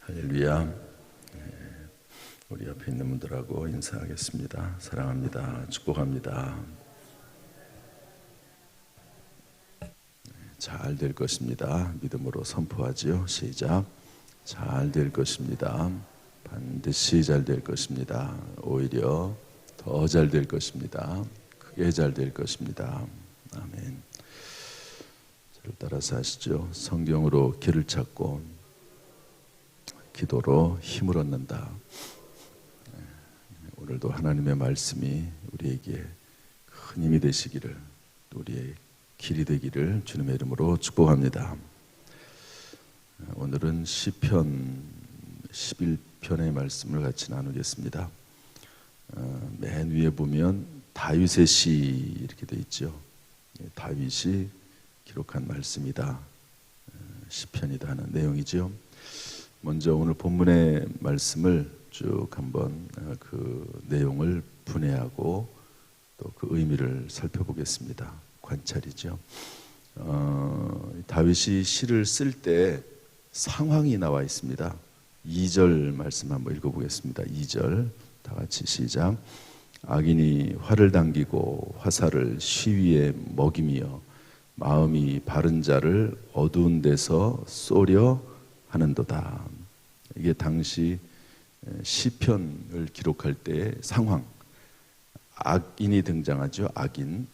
할렐루야. 우리 옆에 있는 분들하고 인사하겠습니다. 사랑합니다. 축복합니다. 잘 될 것입니다. 믿음으로 선포하지요. 시작. 잘 될 것입니다. 반드시 잘 될 것입니다. 오히려 더 잘 될 것입니다. 크게 잘 될 것입니다. 아멘. 저를 따라서 하시죠. 성경으로 길을 찾고 기도로 힘을 얻는다. 오늘도 하나님의 말씀이 우리에게 큰 힘이 되시기를, 우리의 길이 되기를 주님의 이름으로 축복합니다. 오늘은 시편 11편의 말씀을 같이 나누겠습니다. 맨 위에 보면 다윗의 시 이렇게 되어 있죠. 다윗이 기록한 말씀이다, 시편이다 하는 내용이죠. 먼저 오늘 본문의 말씀을 쭉 한번 그 내용을 분해하고 또 그 의미를 살펴보겠습니다. 관찰이죠. 다윗이 시를 쓸 때 상황이 나와 있습니다. 2절 말씀 한번 읽어보겠습니다. 2절 다 같이 시작. 악인이 활을 당기고 화살을 시위에 먹이며 마음이 바른 자를 어두운 데서 쏘려 하는도다. 이게 당시 시편을 기록할 때의 상황. 악인이 등장하죠. 악인.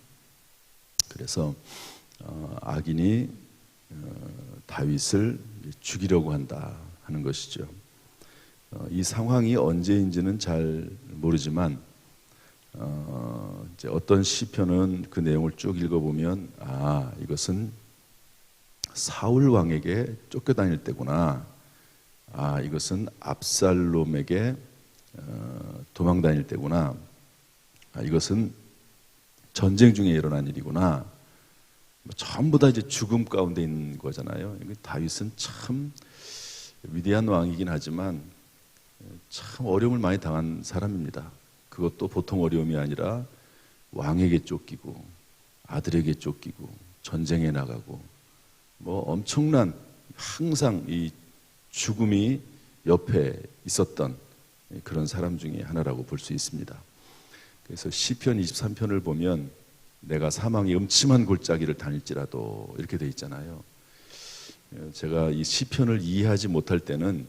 그래서 악인이 다윗을 죽이려고 한다 하는 것이죠. 이 상황이 언제인지는 잘 모르지만 이제 어떤 시편은 그 내용을 쭉 읽어보면 이것은 사울 왕에게 쫓겨다닐 때구나. 이것은 압살롬에게 도망다닐 때구나. 이것은 전쟁 중에 일어난 일이구나. 전부 다 이제 죽음 가운데 있는 거잖아요. 다윗은 참 위대한 왕이긴 하지만 참 어려움을 많이 당한 사람입니다. 그것도 보통 어려움이 아니라 왕에게 쫓기고 아들에게 쫓기고 전쟁에 나가고 엄청난, 항상 이 죽음이 옆에 있었던 그런 사람 중에 하나라고 볼 수 있습니다. 그래서 시편 23편을 보면 내가 사망의 음침한 골짜기를 다닐지라도 이렇게 돼 있잖아요. 제가 이 시편을 이해하지 못할 때는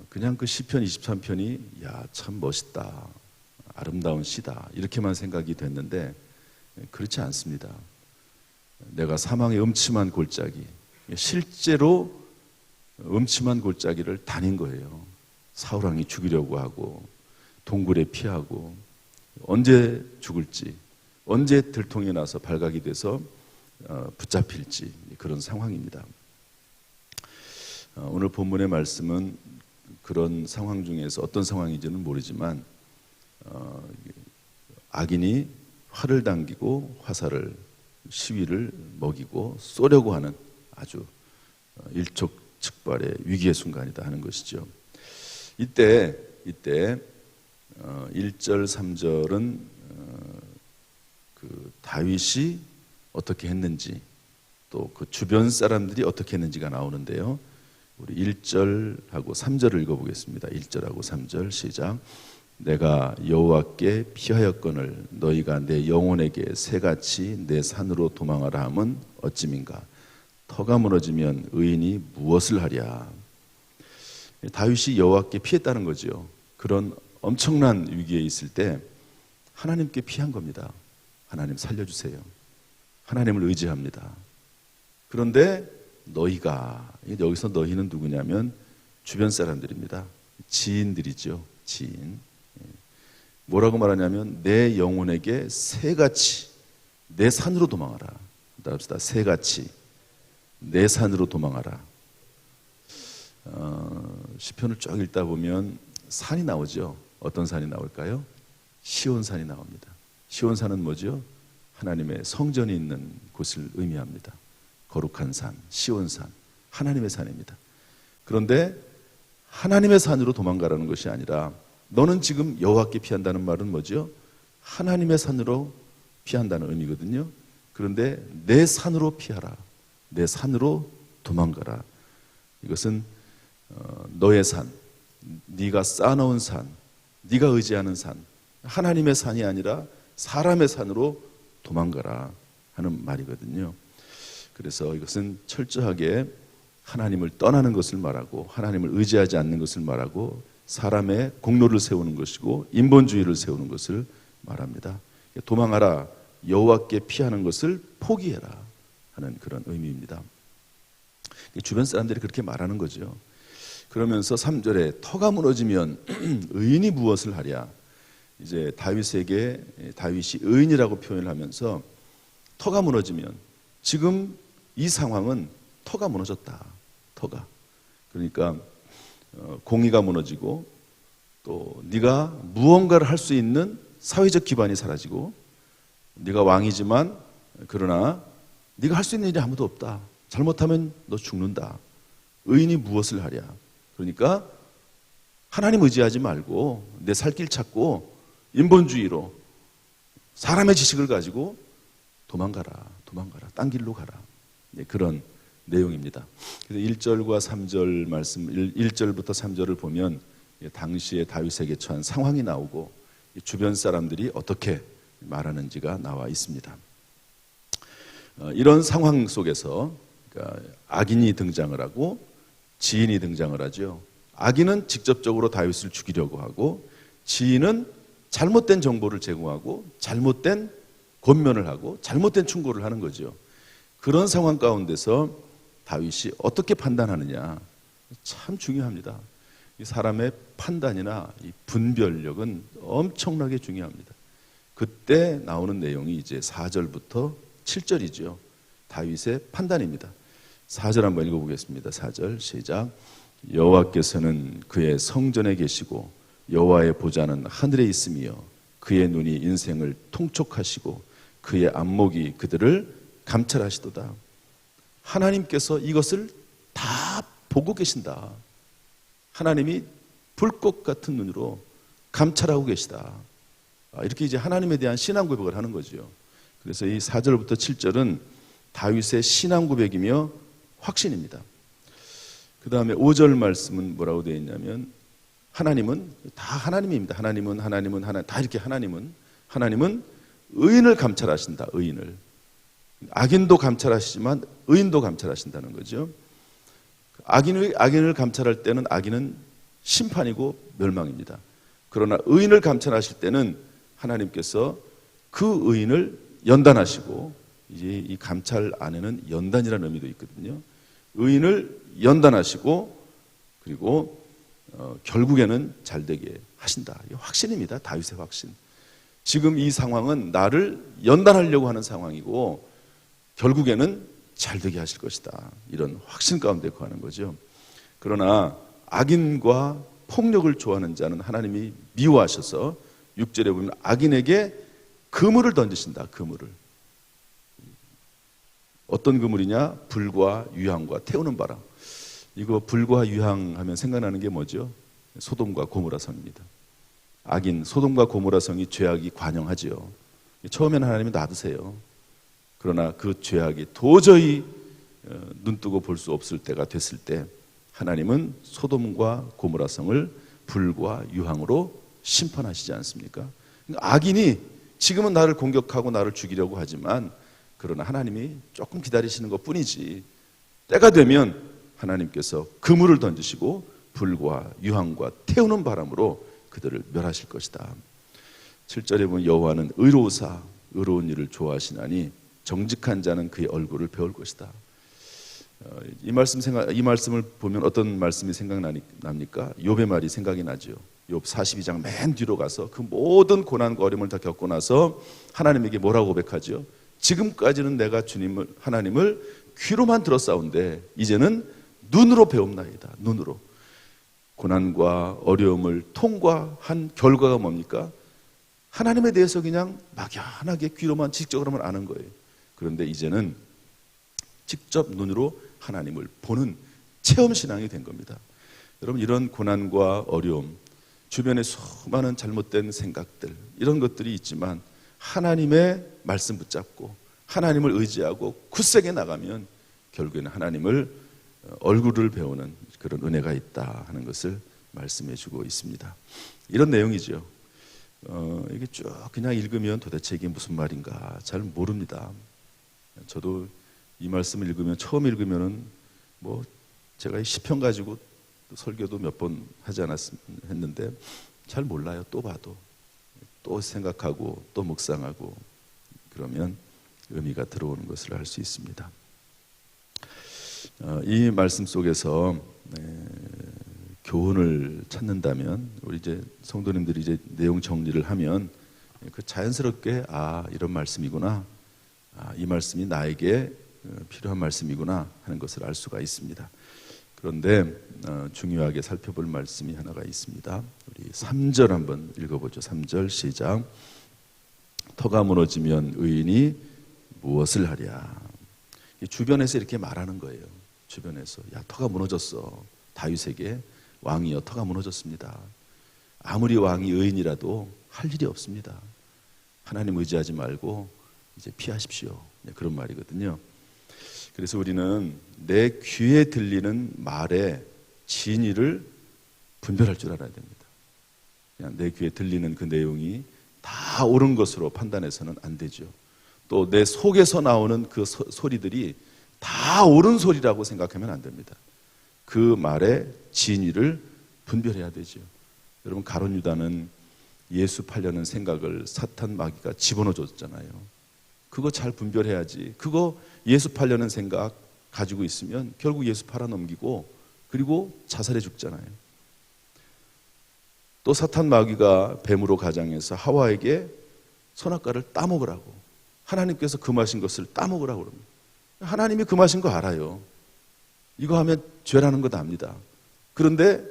그냥 그 시편 23편이 참 멋있다, 아름다운 시다 이렇게만 생각이 됐는데 그렇지 않습니다. 내가 사망의 음침한 골짜기, 실제로 음침한 골짜기를 다닌 거예요. 사울왕이 죽이려고 하고 동굴에 피하고 언제 죽을지, 언제 들통이 나서 발각이 돼서 붙잡힐지 그런 상황입니다. 오늘 본문의 말씀은 그런 상황 중에서 어떤 상황인지는 모르지만 악인이 활을 당기고 화살을 시위를 먹이고 쏘려고 하는 아주 일촉즉발의 위기의 순간이다 하는 것이죠. 이때 1절 3절은 그 다윗이 어떻게 했는지 또 그 주변 사람들이 어떻게 했는지가 나오는데요. 우리 1절하고 3절을 읽어보겠습니다. 1절하고 3절 시작. 내가 여호와께 피하였거늘 너희가 내 영혼에게 새같이 내 산으로 도망하라 함은 어찌민가. 터가 무너지면 의인이 무엇을 하랴. 다윗이 여호와께 피했다는 거죠. 그런 엄청난 위기에 있을 때 하나님께 피한 겁니다. 하나님 살려주세요. 하나님을 의지합니다. 그런데 너희가, 여기서 너희는 누구냐면 주변 사람들입니다. 지인들이죠. 지인. 뭐라고 말하냐면 내 영혼에게 새같이 내 산으로 도망하라. 따라합시다. 새같이 내 산으로 도망하라. 시편을 쭉 읽다 보면 산이 나오죠. 어떤 산이 나올까요? 시온산이 나옵니다. 시온산은 뭐죠? 하나님의 성전이 있는 곳을 의미합니다. 거룩한 산, 시온산, 하나님의 산입니다. 그런데 하나님의 산으로 도망가라는 것이 아니라 너는 지금 여호와께 피한다는 말은 뭐죠? 하나님의 산으로 피한다는 의미거든요. 그런데 내 산으로 피하라. 내 산으로 도망가라. 이것은 너의 산, 네가 쌓아놓은 산, 네가 의지하는 산, 하나님의 산이 아니라 사람의 산으로 도망가라 하는 말이거든요. 그래서 이것은 철저하게 하나님을 떠나는 것을 말하고 하나님을 의지하지 않는 것을 말하고 사람의 공로를 세우는 것이고 인본주의를 세우는 것을 말합니다. 도망하라, 여호와께 피하는 것을 포기해라 하는 그런 의미입니다. 주변 사람들이 그렇게 말하는 거죠. 그러면서 3절에 터가 무너지면 의인이 무엇을 하랴. 이제 다윗에게 다윗이 의인이라고 표현을 하면서 터가 무너지면 지금 이 상황은 터가 무너졌다. 터가. 그러니까 공의가 무너지고 또 네가 무언가를 할 수 있는 사회적 기반이 사라지고 네가 왕이지만 그러나 네가 할 수 있는 일이 아무도 없다. 잘못하면 너 죽는다. 의인이 무엇을 하랴. 그러니까 하나님 의지하지 말고 내 살 길 찾고 인본주의로 사람의 지식을 가지고 도망가라. 딴 길로 가라. 그런 내용입니다. 그래서 1절과 3절 말씀, 1절부터 3절을 보면 당시에 다윗에게 처한 상황이 나오고 주변 사람들이 어떻게 말하는지가 나와 있습니다. 이런 상황 속에서 악인이 등장을 하고 지인이 등장을 하죠. 악인은 직접적으로 다윗을 죽이려고 하고 지인은 잘못된 정보를 제공하고 잘못된 권면을 하고 잘못된 충고를 하는 거죠. 그런 상황 가운데서 다윗이 어떻게 판단하느냐 참 중요합니다. 이 사람의 판단이나 이 분별력은 엄청나게 중요합니다. 그때 나오는 내용이 이제 4절부터 7절이죠. 다윗의 판단입니다. 4절 한번 읽어보겠습니다. 4절 시작. 여호와께서는 그의 성전에 계시고 여호와의 보좌는 하늘에 있으며 그의 눈이 인생을 통촉하시고 그의 안목이 그들을 감찰하시도다. 하나님께서 이것을 다 보고 계신다. 하나님이 불꽃 같은 눈으로 감찰하고 계시다. 이렇게 이제 하나님에 대한 신앙 고백을 하는 거죠. 그래서 이 4절부터 7절은 다윗의 신앙 고백이며 확신입니다. 그 다음에 5절 말씀은 뭐라고 되어 있냐면 하나님은 다 하나님입니다. 하나님은 다 이렇게 하나님은 의인을 감찰하신다. 의인을. 악인도 감찰하시지만 의인도 감찰하신다는 거죠. 악인을 감찰할 때는 악인은 심판이고 멸망입니다. 그러나 의인을 감찰하실 때는 하나님께서 그 의인을 연단하시고 이제 이 감찰 안에는 연단이라는 의미도 있거든요. 의인을 연단하시고 그리고 결국에는 잘되게 하신다. 이 확신입니다. 다윗의 확신. 지금 이 상황은 나를 연단하려고 하는 상황이고 결국에는 잘되게 하실 것이다. 이런 확신 가운데 거하는 거죠. 그러나 악인과 폭력을 좋아하는 자는 하나님이 미워하셔서 6절에 보면 악인에게 그물을 던지신다. 그물을. 어떤 그물이냐? 불과 유황과 태우는 바람. 이거 불과 유황 하면 생각나는 게 뭐죠? 소돔과 고모라 성입니다. 악인 소돔과 고모라 성이 죄악이 관영하지요. 처음에는 하나님이 놔두세요. 그러나 그 죄악이 도저히 눈뜨고 볼 수 없을 때가 됐을 때 하나님은 소돔과 고모라 성을 불과 유황으로 심판하시지 않습니까? 악인이 지금은 나를 공격하고 나를 죽이려고 하지만 그러나 하나님이 조금 기다리시는 것뿐이지 때가 되면 하나님께서 그물을 던지시고 불과 유황과 태우는 바람으로 그들을 멸하실 것이다. 7절에 보면 여호와는 의로우사 의로운 일을 좋아하시나니 정직한 자는 그의 얼굴을 배울 것이다. 이 말씀을 보면 어떤 말씀이 생각납니까? 욥의 말이 생각이 나죠. 욥 42장 맨 뒤로 가서 그 모든 고난과 어려움을 다 겪고 나서 하나님에게 뭐라고 고백하죠? 지금까지는 내가 하나님을 귀로만 들었사온데 이제는 눈으로 배움나이다. 눈으로. 고난과 어려움을 통과한 결과가 뭡니까? 하나님에 대해서 그냥 막연하게 귀로만 지식적으로만 아는 거예요. 그런데 이제는 직접 눈으로 하나님을 보는 체험신앙이 된 겁니다. 여러분 이런 고난과 어려움, 주변에 수많은 잘못된 생각들 이런 것들이 있지만 하나님의 말씀 붙잡고 하나님을 의지하고 굳세게 나가면 결국에는 하나님을 얼굴을 배우는 그런 은혜가 있다 하는 것을 말씀해 주고 있습니다. 이런 내용이죠. 이게 쭉 그냥 읽으면 도대체 이게 무슨 말인가 잘 모릅니다. 저도 이 말씀을 읽으면 처음 읽으면은 뭐 제가 이 시편 가지고 설교도 몇 번 하지 했는데 잘 몰라요. 또 봐도 또 생각하고 또 묵상하고 그러면 의미가 들어오는 것을 알 수 있습니다. 이 말씀 속에서 교훈을 찾는다면 우리 이제 성도님들이 이제 내용 정리를 하면 그 자연스럽게 이런 말씀이구나, 이 말씀이 나에게 필요한 말씀이구나 하는 것을 알 수가 있습니다. 그런데 중요하게 살펴볼 말씀이 하나가 있습니다. 우리 3절 한번 읽어보죠. 3절 시작. 터가 무너지면 의인이 무엇을 하랴. 주변에서 이렇게 말하는 거예요. 주변에서 야 터가 무너졌어. 다윗에게 왕이여 터가 무너졌습니다. 아무리 왕이 의인이라도 할 일이 없습니다. 하나님 의지하지 말고 이제 피하십시오. 그런 말이거든요. 그래서 우리는 내 귀에 들리는 말의 진위를 분별할 줄 알아야 됩니다. 그냥 내 귀에 들리는 그 내용이 다 옳은 것으로 판단해서는 안 되죠. 또 내 속에서 나오는 그 소리들이 다 옳은 소리라고 생각하면 안 됩니다. 그 말의 진위를 분별해야 되죠. 여러분 가룟 유다는 예수 팔려는 생각을 사탄 마귀가 집어넣어 줬잖아요. 그거 잘 분별해야지. 그거 예수 팔려는 생각 가지고 있으면 결국 예수 팔아넘기고 그리고 자살해 죽잖아요. 또 사탄 마귀가 뱀으로 가장해서 하와에게 선악과를 따먹으라고, 하나님께서 금하신 것을 따먹으라고 그럽니다. 하나님이 금하신 거 알아요. 이거 하면 죄라는 거 압니다. 그런데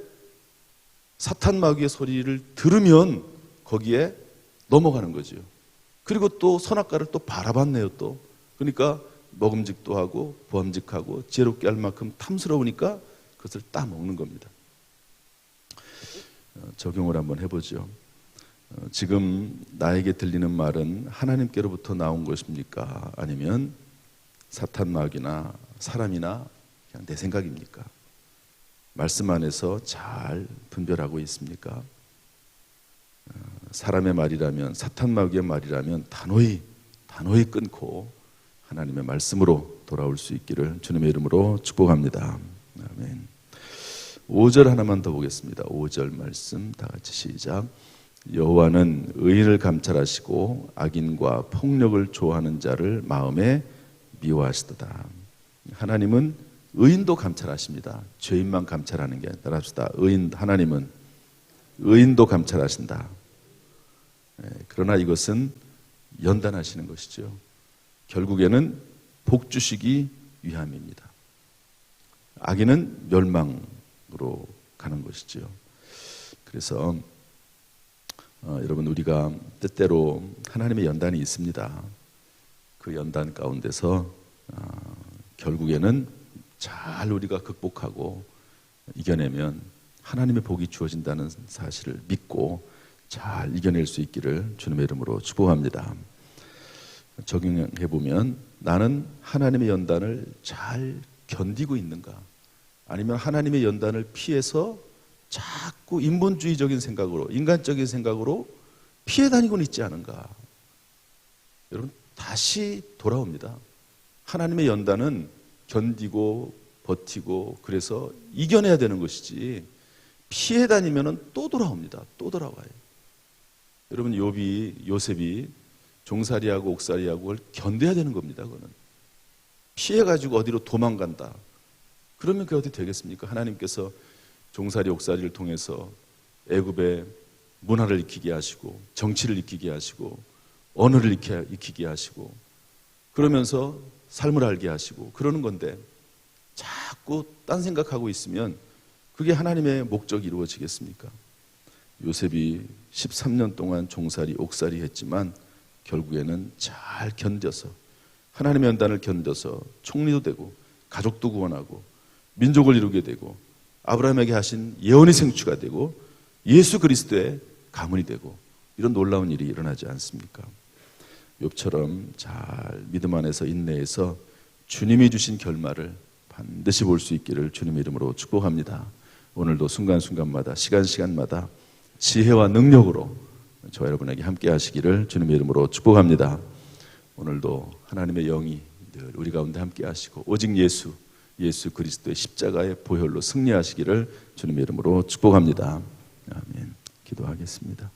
사탄 마귀의 소리를 들으면 거기에 넘어가는 거죠. 그리고 또 선악과를 또 바라봤네요. 또 그러니까 먹음직도 하고 범직하고 지혜롭게 할 만큼 탐스러우니까 그것을 따먹는 겁니다. 적용을 한번 해보죠. 지금 나에게 들리는 말은 하나님께로부터 나온 것입니까? 아니면 사탄 마귀나 사람이나 그냥 내 생각입니까? 말씀 안에서 잘 분별하고 있습니까? 사람의 말이라면, 사탄 마귀의 말이라면 단호히 끊고 하나님의 말씀으로 돌아올 수 있기를 주님의 이름으로 축복합니다. 아멘. 5절 하나만 더 보겠습니다. 5절 말씀 다 같이 시작. 여호와는 의인을 감찰하시고 악인과 폭력을 좋아하는 자를 마음에 미워하시도다. 하나님은 의인도 감찰하십니다. 죄인만 감찰하는 게 아니라 합시다. 하나님은 의인도 감찰하신다. 그러나 이것은 연단하시는 것이죠. 결국에는 복 주시기 위함입니다. 악인은 멸망으로 가는 것이죠. 그래서 여러분 우리가 때때로 하나님의 연단이 있습니다. 그 연단 가운데서 결국에는 잘 우리가 극복하고 이겨내면 하나님의 복이 주어진다는 사실을 믿고 잘 이겨낼 수 있기를 주님의 이름으로 축복합니다. 적용해보면 나는 하나님의 연단을 잘 견디고 있는가? 아니면 하나님의 연단을 피해서 자꾸 인본주의적인 생각으로, 인간적인 생각으로 피해 다니고는 있지 않은가? 여러분 다시 돌아옵니다. 하나님의 연단은 견디고 버티고 그래서 이겨내야 되는 것이지 피해 다니면 또 돌아옵니다. 또 돌아와요. 여러분 요셉이 종살이하고 옥살이하고 그걸 견뎌야 되는 겁니다. 그거는 피해가지고 어디로 도망간다. 그러면 그게 어디 되겠습니까? 하나님께서 종살이 옥살이를 통해서 애굽의 문화를 익히게 하시고 정치를 익히게 하시고 언어를 익히게 하시고 그러면서 삶을 알게 하시고 그러는 건데 자꾸 딴 생각하고 있으면 그게 하나님의 목적이 이루어지겠습니까? 요셉이 13년 동안 종살이 옥살이 했지만 결국에는 잘 견뎌서 하나님의 연단을 견뎌서 총리도 되고 가족도 구원하고 민족을 이루게 되고 아브라함에게 하신 예언의 생취가 되고 예수 그리스도의 가문이 되고 이런 놀라운 일이 일어나지 않습니까? 욥처럼 잘 믿음 안에서 인내해서 주님이 주신 결말을 반드시 볼 수 있기를 주님의 이름으로 축복합니다. 오늘도 순간순간마다 시간마다 지혜와 능력으로 저와 여러분에게 함께 하시기를 주님의 이름으로 축복합니다. 오늘도 하나님의 영이 늘 우리 가운데 함께 하시고 오직 예수 그리스도의 십자가의 보혈로 승리하시기를 주님의 이름으로 축복합니다. 아멘. 기도하겠습니다.